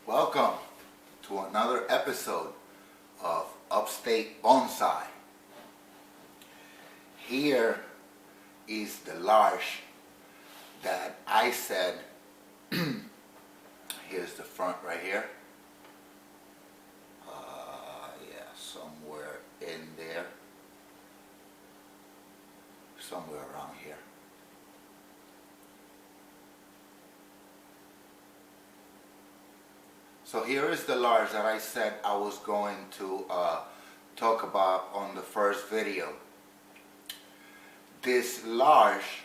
Welcome to another episode of Upstate Bonsai. Here is the larch that I said, here's the front right here. Yeah, somewhere in there. Somewhere around here. So here is the larch that I said I was going to talk about on the first video. This larch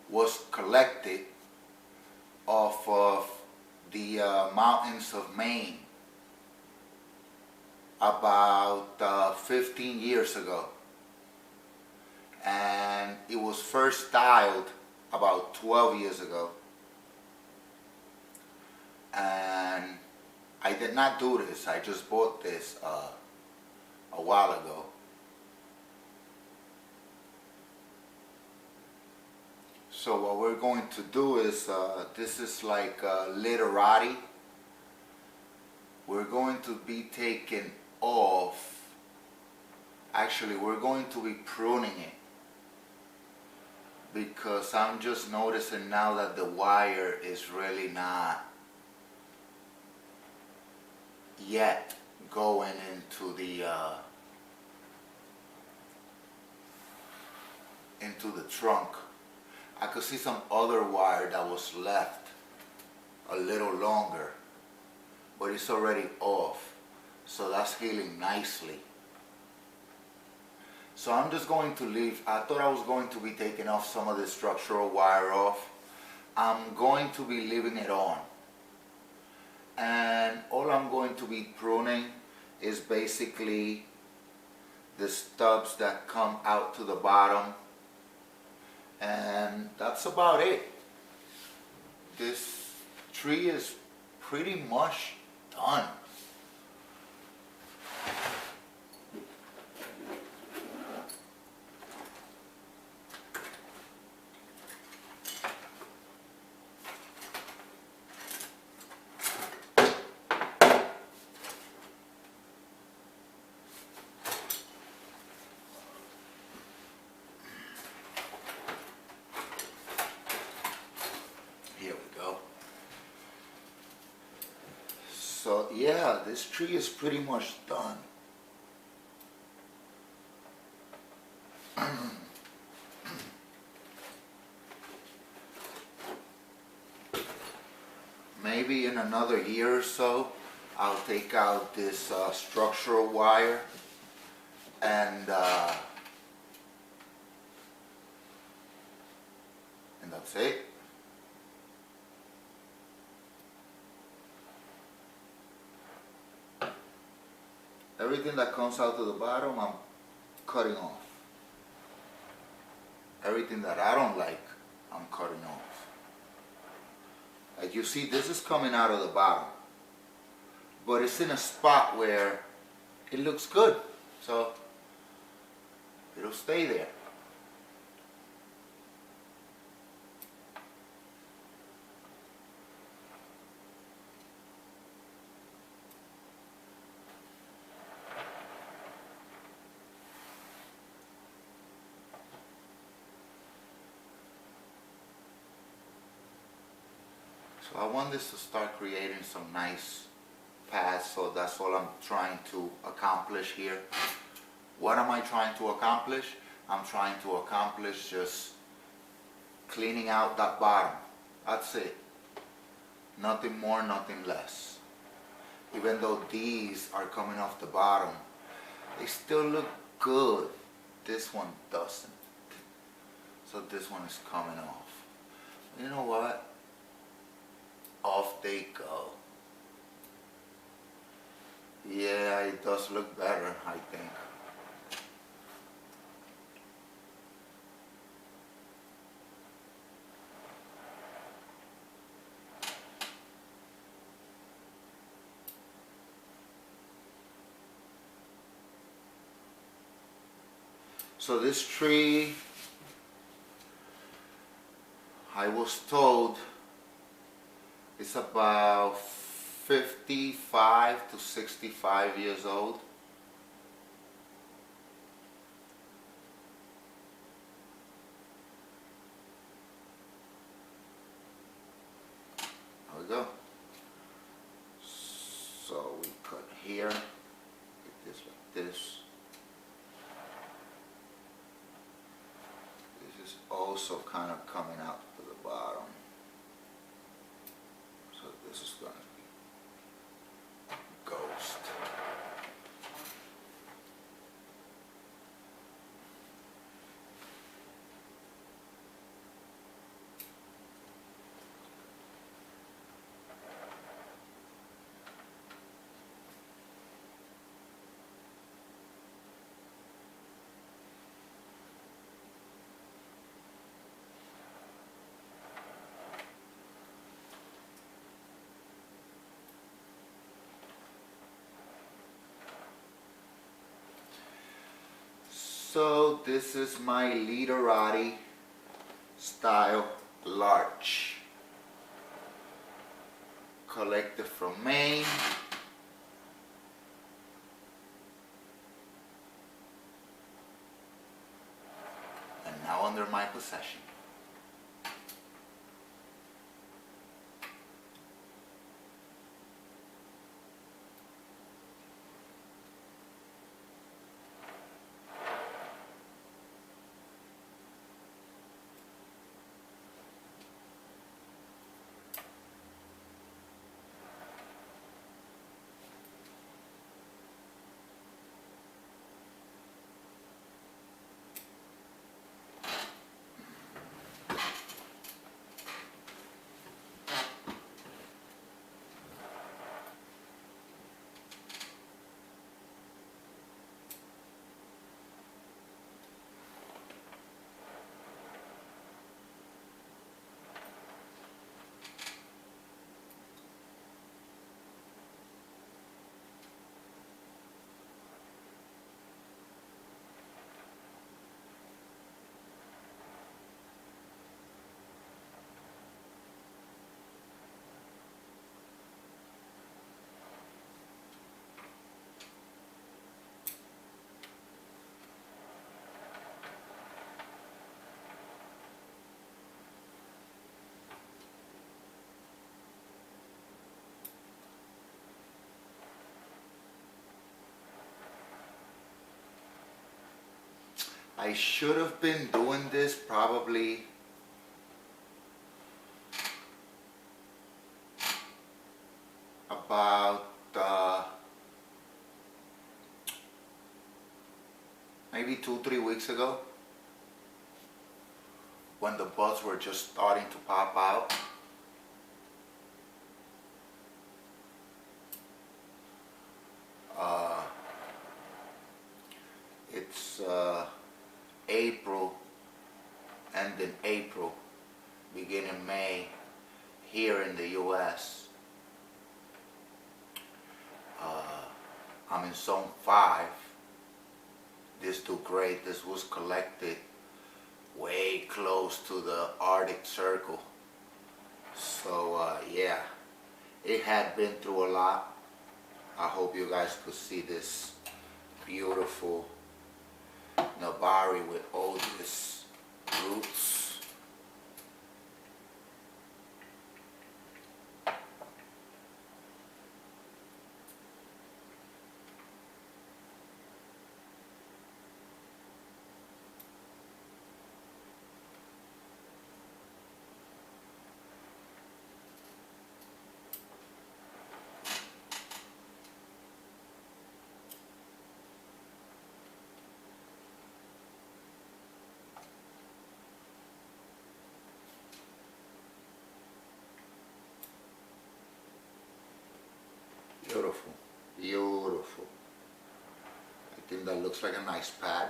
was collected off of the mountains of Maine about 15 years ago. And it was first styled about 12 years ago. And I did not do this. I just bought this a while ago. So what we're going to do is, this is like literati. We're going to be taking off. Actually, we're going to be pruning it, because I'm just noticing now that the wire is really not yet going into the trunk. I could see some other wire that was left a little longer, but it's already off, so that's healing nicely. So I'm just going to leave. I thought I was going to be taking off some of the structural wire off. I'm going to be leaving it on. And all I'm going to be pruning is basically the stubs that come out to the bottom. And that's about it. This tree is pretty much done. Here we go. So yeah, this tree is pretty much done. Maybe in another year or so, I'll take out this structural wire and that's it. Everything that comes out to the bottom, I'm cutting off. Everything that I don't like, I'm cutting off. Like you see, this is coming out of the bottom, but it's in a spot where it looks good, so it'll stay there. So I want this to start creating some nice paths, so that's all I'm trying to accomplish here. What am I trying to accomplish? I'm trying to accomplish just cleaning out that bottom. That's it. Nothing more, nothing less. Even though these are coming off the bottom, they still look good. This one doesn't. So this one is coming off. You know what? Off they go. Yeah, it does look better, I think. So this tree, I was told it's about 55 to 65 years old. There we go. So we cut here, get this like this. This is also kind of coming out to the bottom. So this is going to be ghost. So this is my literati style Larch, collected from Maine. And now under my possession. I should have been doing this probably about maybe 2-3 weeks ago, when the buds were just starting to pop out. It's April, ending April, beginning May, here in the US. I'm in zone 5. This do great. This was collected way close to the Arctic Circle. So yeah, it had been through a lot. I hope you guys could see this beautiful Nabari with all these roots. Beautiful, beautiful. I think that looks like a nice pad.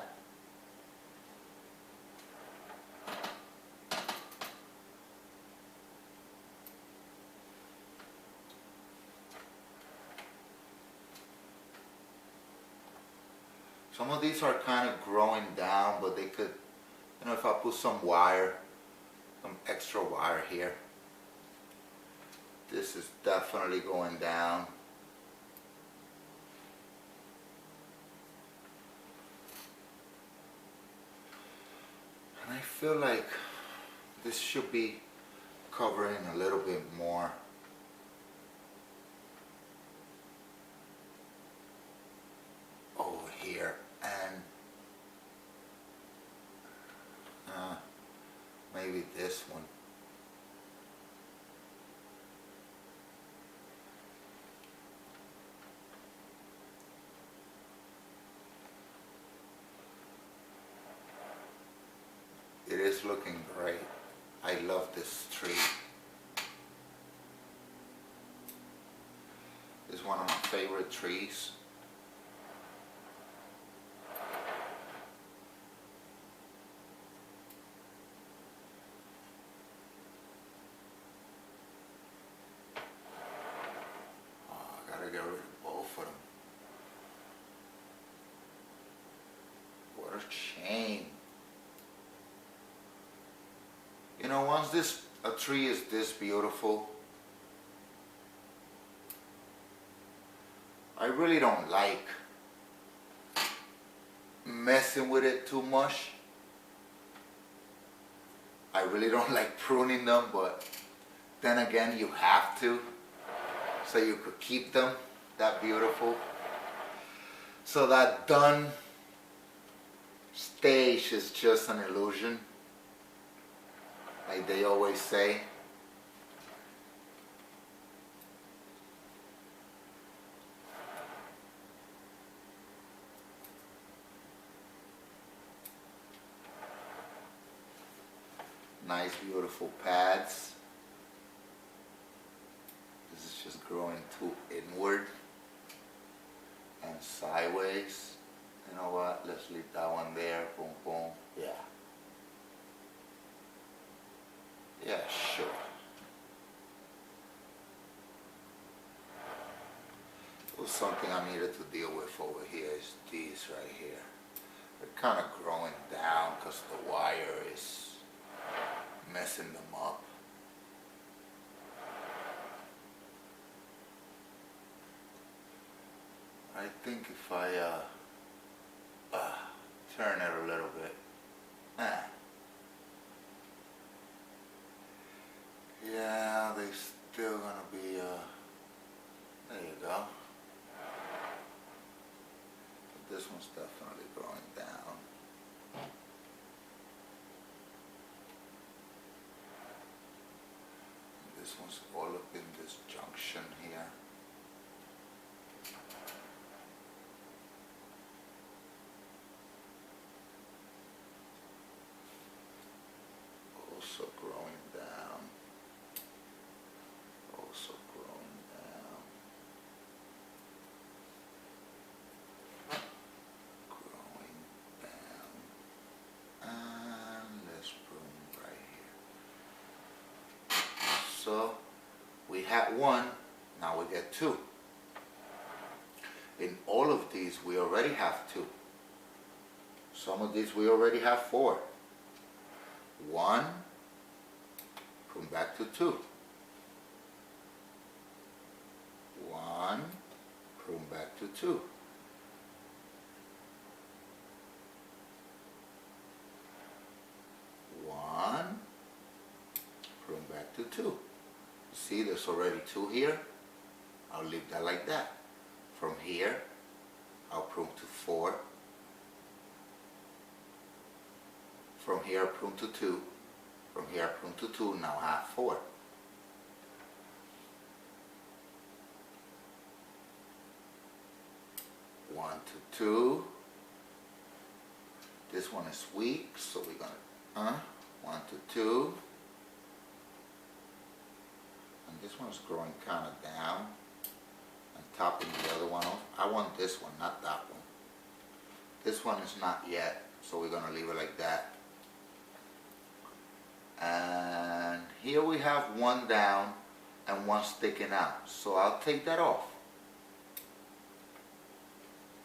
Some of these are kind of growing down, but they could, you know, if I put some wire, some extra wire here, This is definitely going down. And I feel like this should be covering a little bit more. Over here, and maybe this one. It is looking great. I love this tree. It's one of my favorite trees. Get rid of both of them. What a shame. You know, once a tree is this beautiful, I really don't like messing with it too much. I really don't like pruning them, but then again, you have to. So you could keep them that beautiful. So that done stage is just an illusion, like they always say. Nice beautiful pads. This is just growing too inward and sideways. You know what? Let's leave that one there. Boom, boom. Yeah. Yeah, sure. It was something I needed to deal with over here is these right here. They're kind of growing down because the wire is messing them up. I think if I turn it a little bit, yeah, they still gonna be, there you go. But this one's definitely growing down. This one's all up in this junction here. Also growing down. Also growing down. Growing down. And let's prune right here. So we had one, now we get two. In all of these we already have two. Some of these we already have four. One, prune back to two. One, prune back to two. One, prune back to two. See, there's already two here. I'll leave that like that. From here, I'll prune to four. From here, prune to two. From here, prune to two. Now I have four. One to two. This one is weak, so we're gonna, one to two. And this one's growing kind of down and topping the other one off. I want this one, not that one. This one is not yet, so we're gonna leave it like that. And here we have one down and one sticking out. So I'll take that off.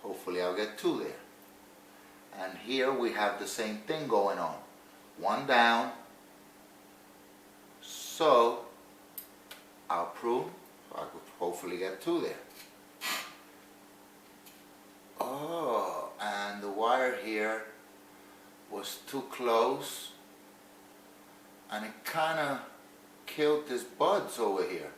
Hopefully I'll get two there. And here we have the same thing going on. One down. So I'll prune, so I could hopefully get 2 there. Oh, and the wire here was too close, and it kind of killed these buds over here.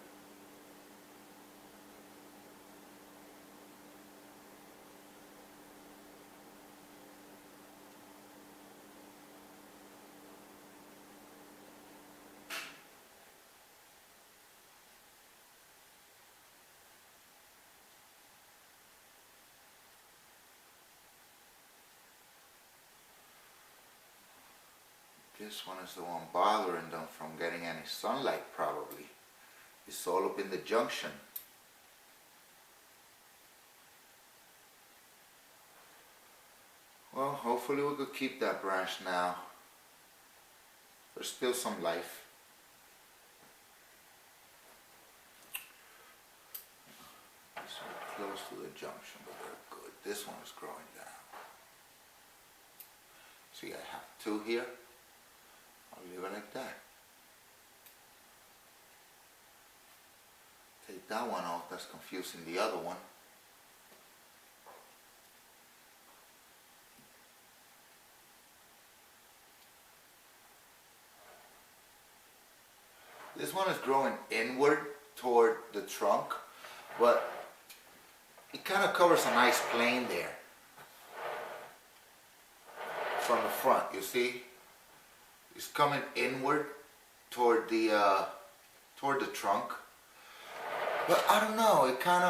This one is the one bothering them from getting any sunlight, probably. It's all up in the junction. Well, hopefully we could keep that branch now. There's still some life. This one close to the junction, but they're good. This one is growing down. See, I have 2 here. I'll leave it like that. Take that one off, that's confusing the other one. This one is growing inward toward the trunk, but it kind of covers a nice plane there. From the front, you see? It's coming inward toward the trunk, but I don't know. It kind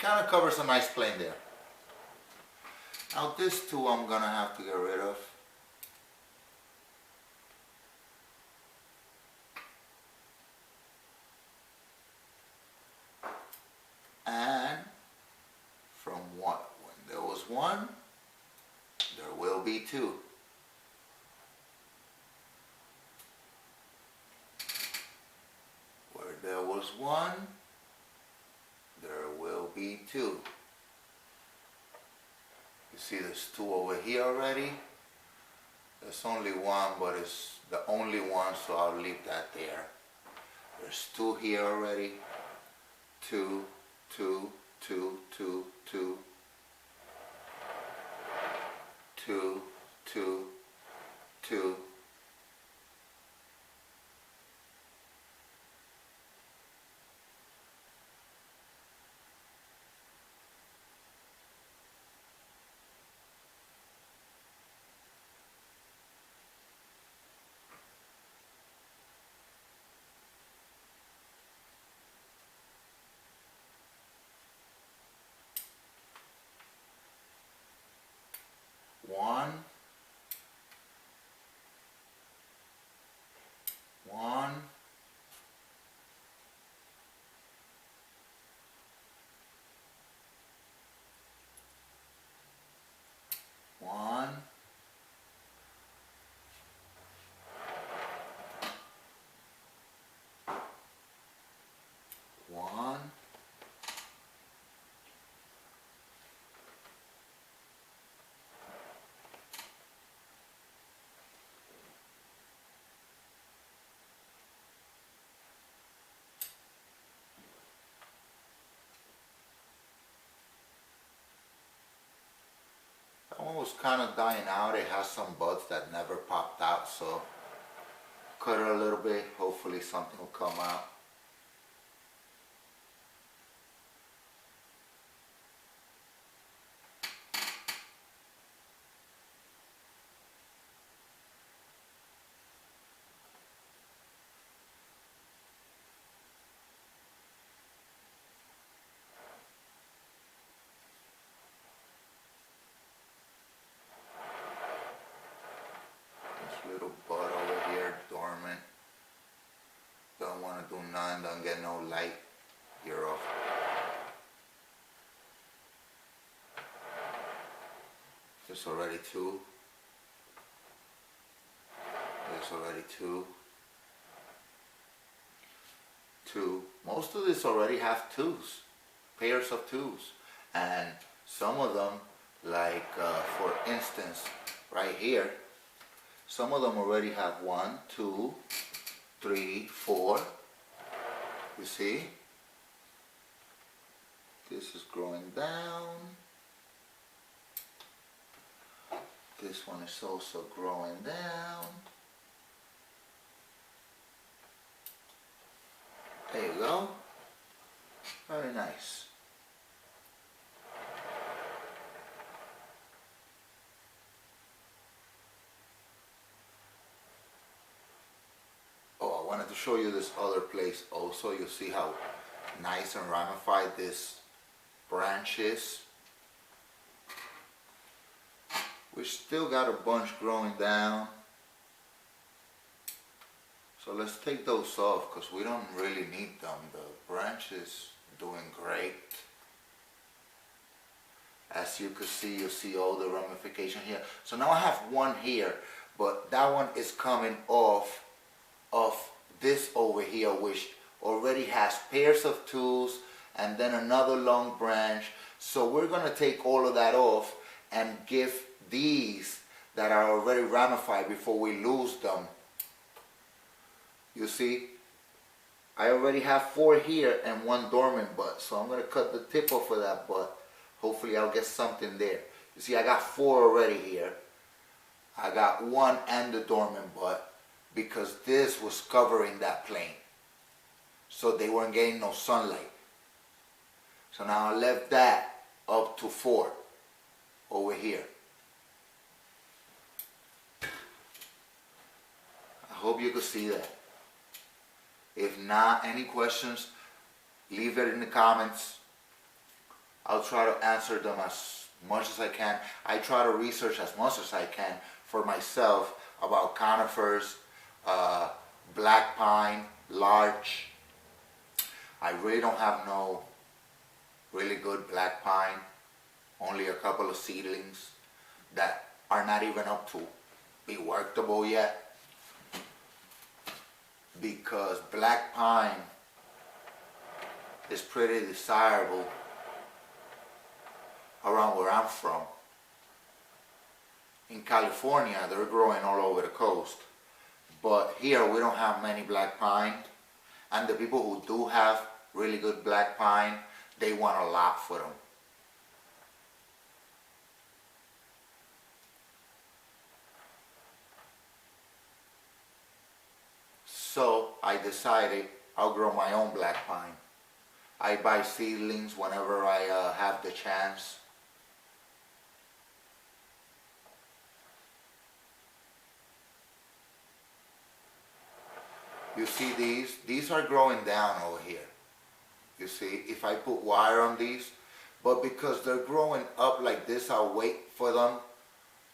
of covers a nice plane there. Now this 2 I'm gonna have to get rid of. And from when there was 1, there will be 2. Where there was 1, there will be 2. You see there's 2 over here already. There's only 1, but it's the only one, so I'll leave that there. There's 2 here already. 2, 2, 2, 2, 2, 2, 2, 2. One, That one was kind of dying out. It has some buds that never popped out, so cut it a little bit. Hopefully something will come out. Little bud over here, dormant. Don't want to do none, don't get no light. You're off. There's already 2. There's already 2. 2. Most of this already have 2s, pairs of 2s. And some of them, like for instance, right here. Some of them already have 1, 2, 3, 4. You see? This is growing down. This one is also growing down. There you go. Very nice. Oh, I wanted to show you this other place also. You see how nice and ramified this branch is. We still got a bunch growing down. So let's take those off because we don't really need them. The branch is doing great. As you can see, you see all the ramification here. So now I have one here, but that one is coming off of this over here, which already has pairs of tools and then another long branch. So we're going to take all of that off and give these that are already ramified before we lose them. You see, I already have 4 here and 1 dormant bud, so I'm going to cut the tip off of that bud. Hopefully I'll get something there. You see, I got 4 already here. I got 1 and the dormant bud because this was covering that plane, so they weren't getting no sunlight. So now I left that up to 4 over here. I hope you could see that. If not, any questions, leave it in the comments. I'll try to answer them as much as I can. I try to research as much as I can for myself about conifers, black pine, larch. I really don't have no really good black pine. Only a couple of seedlings that are not even up to be workable yet. Because black pine is pretty desirable around where I'm from. In California, they're growing all over the coast. But here we don't have many black pine. And the people who do have really good black pine, they want a lot for them. So I decided I'll grow my own black pine. I buy seedlings whenever I have the chance. You see these are growing down over here. You see, if I put wire on these, but because they're growing up like this, I'll wait for them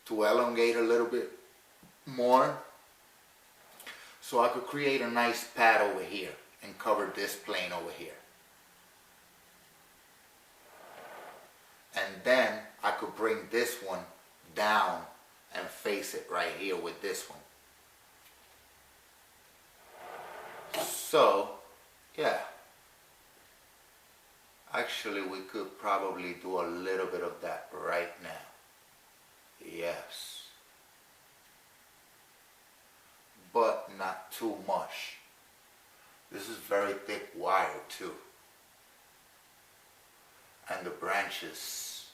to elongate a little bit more. So I could create a nice pad over here and cover this plane over here. And then I could bring this one down and face it right here with this one. So, yeah. Actually, we could probably do a little bit of that right now. Yes. But not too much. This is very thick wire too. And the branches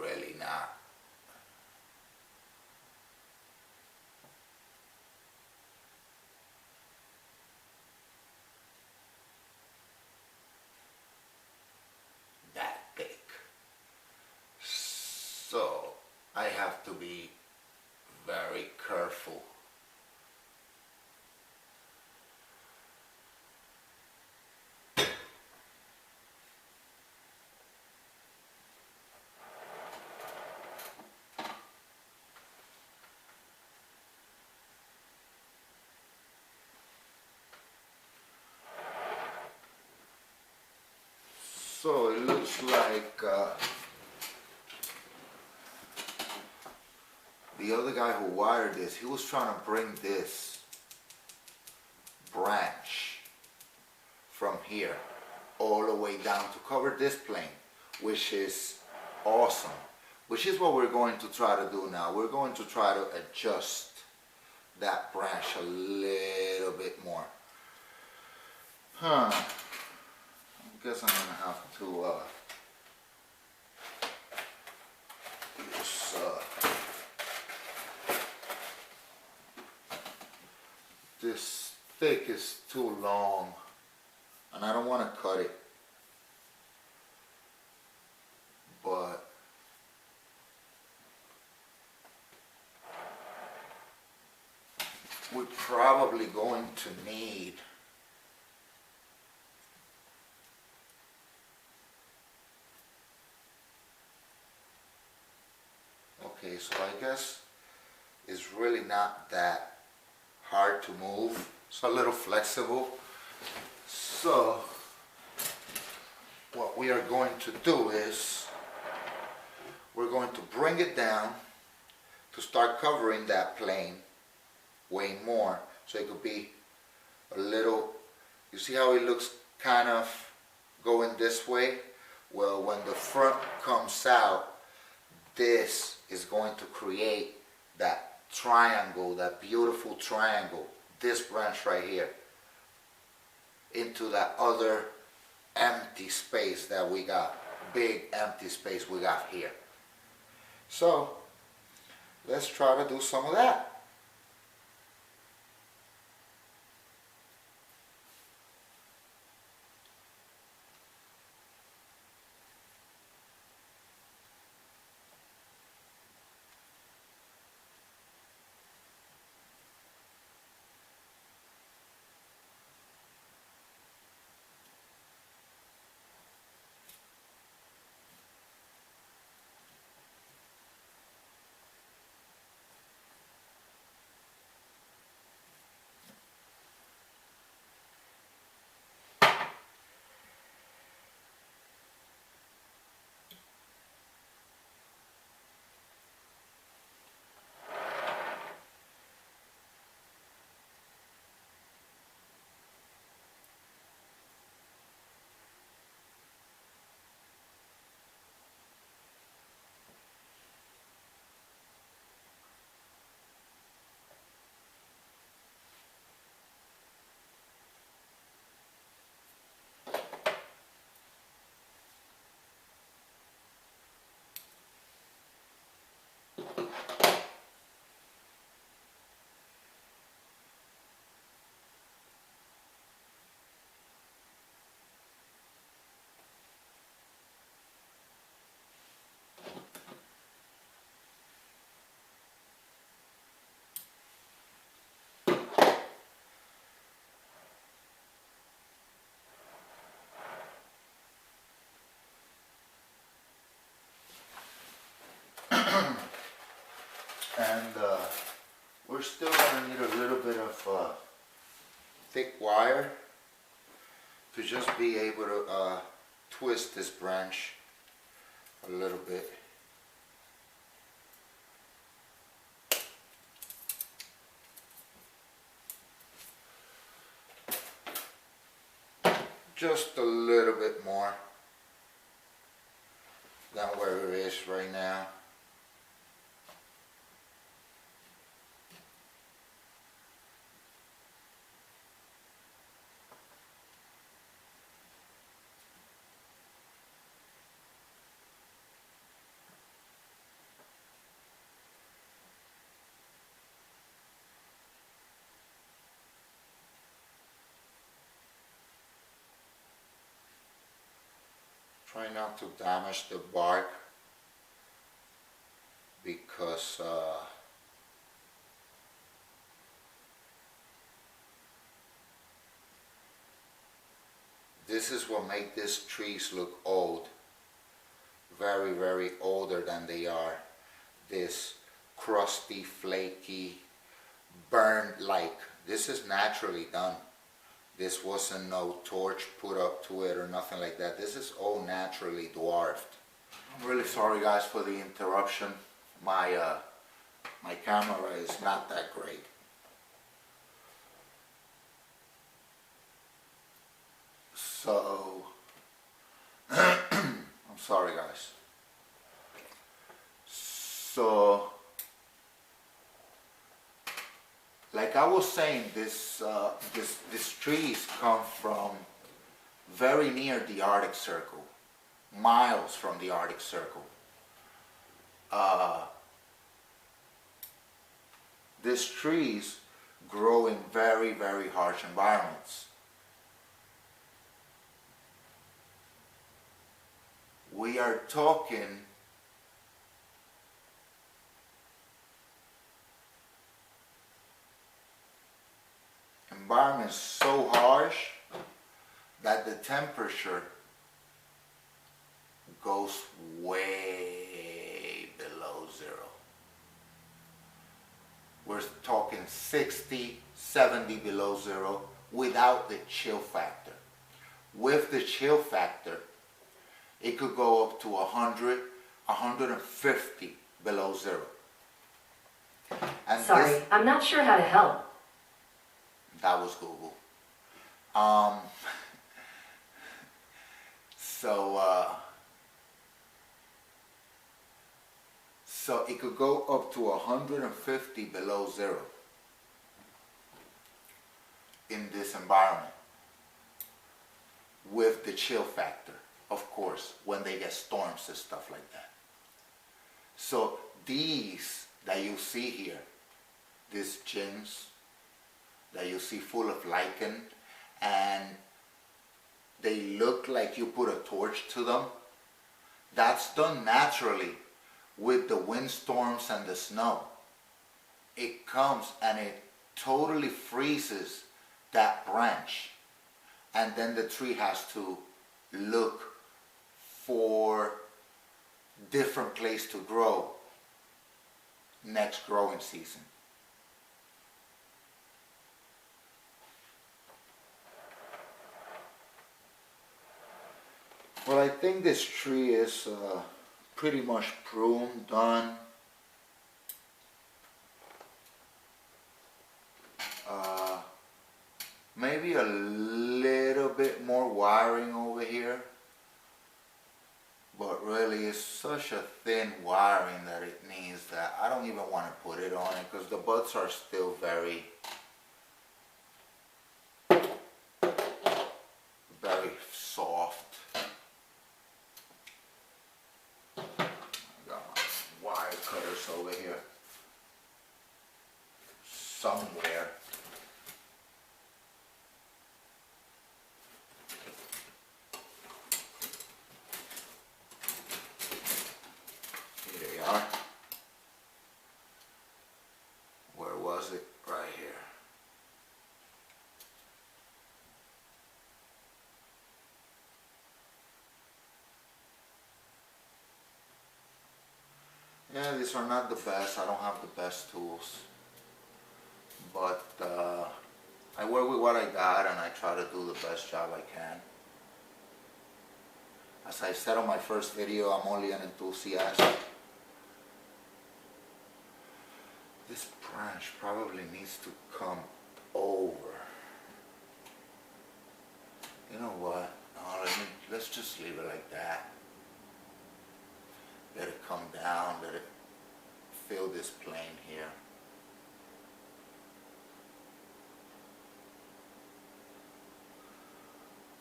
really not. That thick. So I have to be very careful. So it looks like the other guy who wired this, he was trying to bring this branch from here all the way down to cover this plane, which is awesome. which is what we're going to try to do now. We're going to try to adjust that branch a little bit more. I guess I'm gonna have to use this stick is too long and I don't want to cut it, but we're probably going to need okay, so I guess it's really not that hard to move. It's a little flexible. So what we are going to do is we're going to bring it down to start covering that plane way more, so it could be a little, you see how it looks kind of going this way? Well, when the front comes out, this is going to create that triangle, that beautiful triangle, this branch right here, into that other empty space that we got, big empty space we got here. So let's try to do some of that. And we're still going to need a little bit of thick wire to just be able to twist this branch a little bit. Just a little bit more than where it is right now. Try not to damage the bark because this is what makes these trees look old, very, very older than they are. This crusty, flaky, burned like. This is naturally done. This wasn't no torch put up to it or nothing like that. This is all naturally dwarfed. I'm really sorry guys for the interruption. My camera is not that great. So, I'm sorry guys. So, like I was saying, these trees come from very near the Arctic Circle, miles from the Arctic Circle. These trees grow in very, very harsh environments. We are talking environments so harsh that the temperature goes way below zero. We're talking 60, 70 below zero without the chill factor. With the chill factor, it could go up to 100, 150 below zero. And sorry, I'm not sure how to help. That was Google. So it could go up to 150 below zero in this environment with the chill factor, of course, when they get storms and stuff like that. So these that you see here, these chins that you see full of lichen, and they look like you put a torch to them, that's done naturally with the windstorms and the snow. It comes and it totally freezes that branch, and then the tree has to look for different place to grow next growing season. Well, I think this tree is pretty much pruned, done. Maybe a little bit more wiring over here, but really it's such a thin wiring that it needs that I don't even want to put it on it because the buds are still very soft. I got my wire cutters over here somewhere. Here they are. Where was it? Right here. Yeah, these are not the best. I don't have the best tools, but I work with what I got and I try to do the best job I can. As I said on my first video, I'm only an enthusiast. This branch probably needs to come over. You know what? No, let's just leave it like that. Let it come down, let it fill this plane here.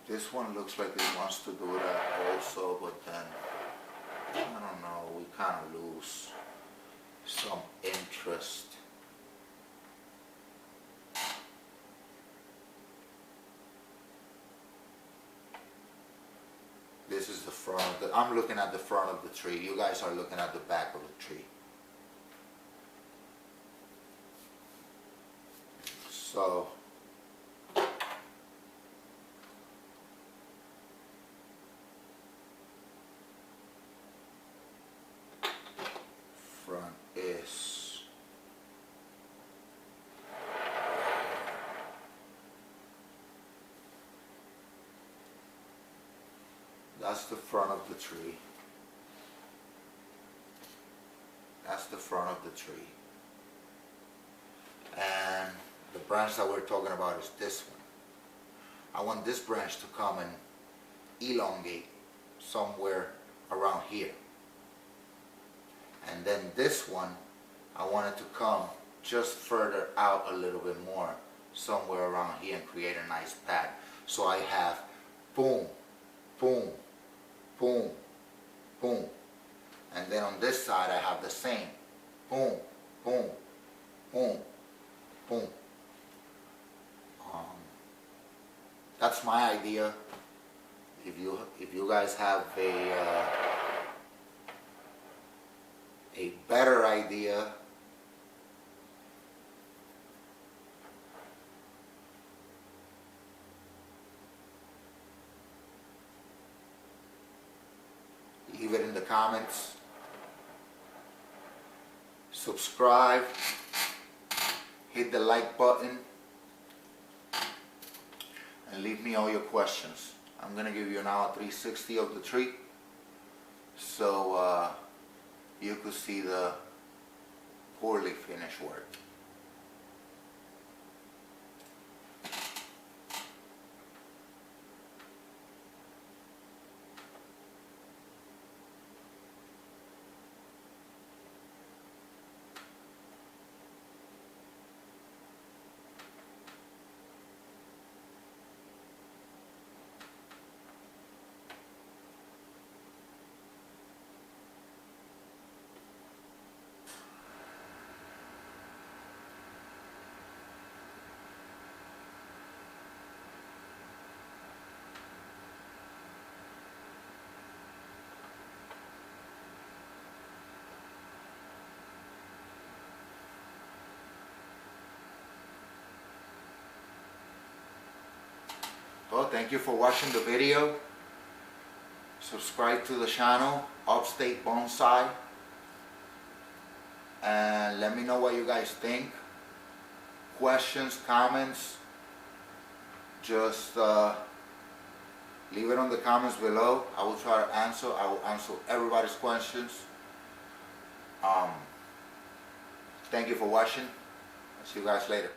This one looks like it wants to do that also, but then, I don't know, we kind of lose some interest. This is the front of the, I'm looking at the front of the tree. You guys are looking at the back of the tree. So, front is that's the front of the tree. That's the front of the tree. And the branch that we're talking about is this one. I want this branch to come and elongate somewhere around here. And then this one, I want it to come just further out a little bit more, somewhere around here, and create a nice pad. So I have boom, boom, boom, boom. And then on this side I have the same. Boom, boom, boom, boom. That's my idea. If you guys have a better idea, leave it in the comments. Subscribe, hit the like button, and leave me all your questions. I'm gonna give you now a 360 of the tree, so you could see the poorly finished work. Well, thank you for watching the video. Subscribe to the channel, Upstate Bonsai. And let me know what you guys think. Questions, comments, just leave it on the comments below. I will try to answer. I will answer everybody's questions. Thank you for watching. I'll see you guys later.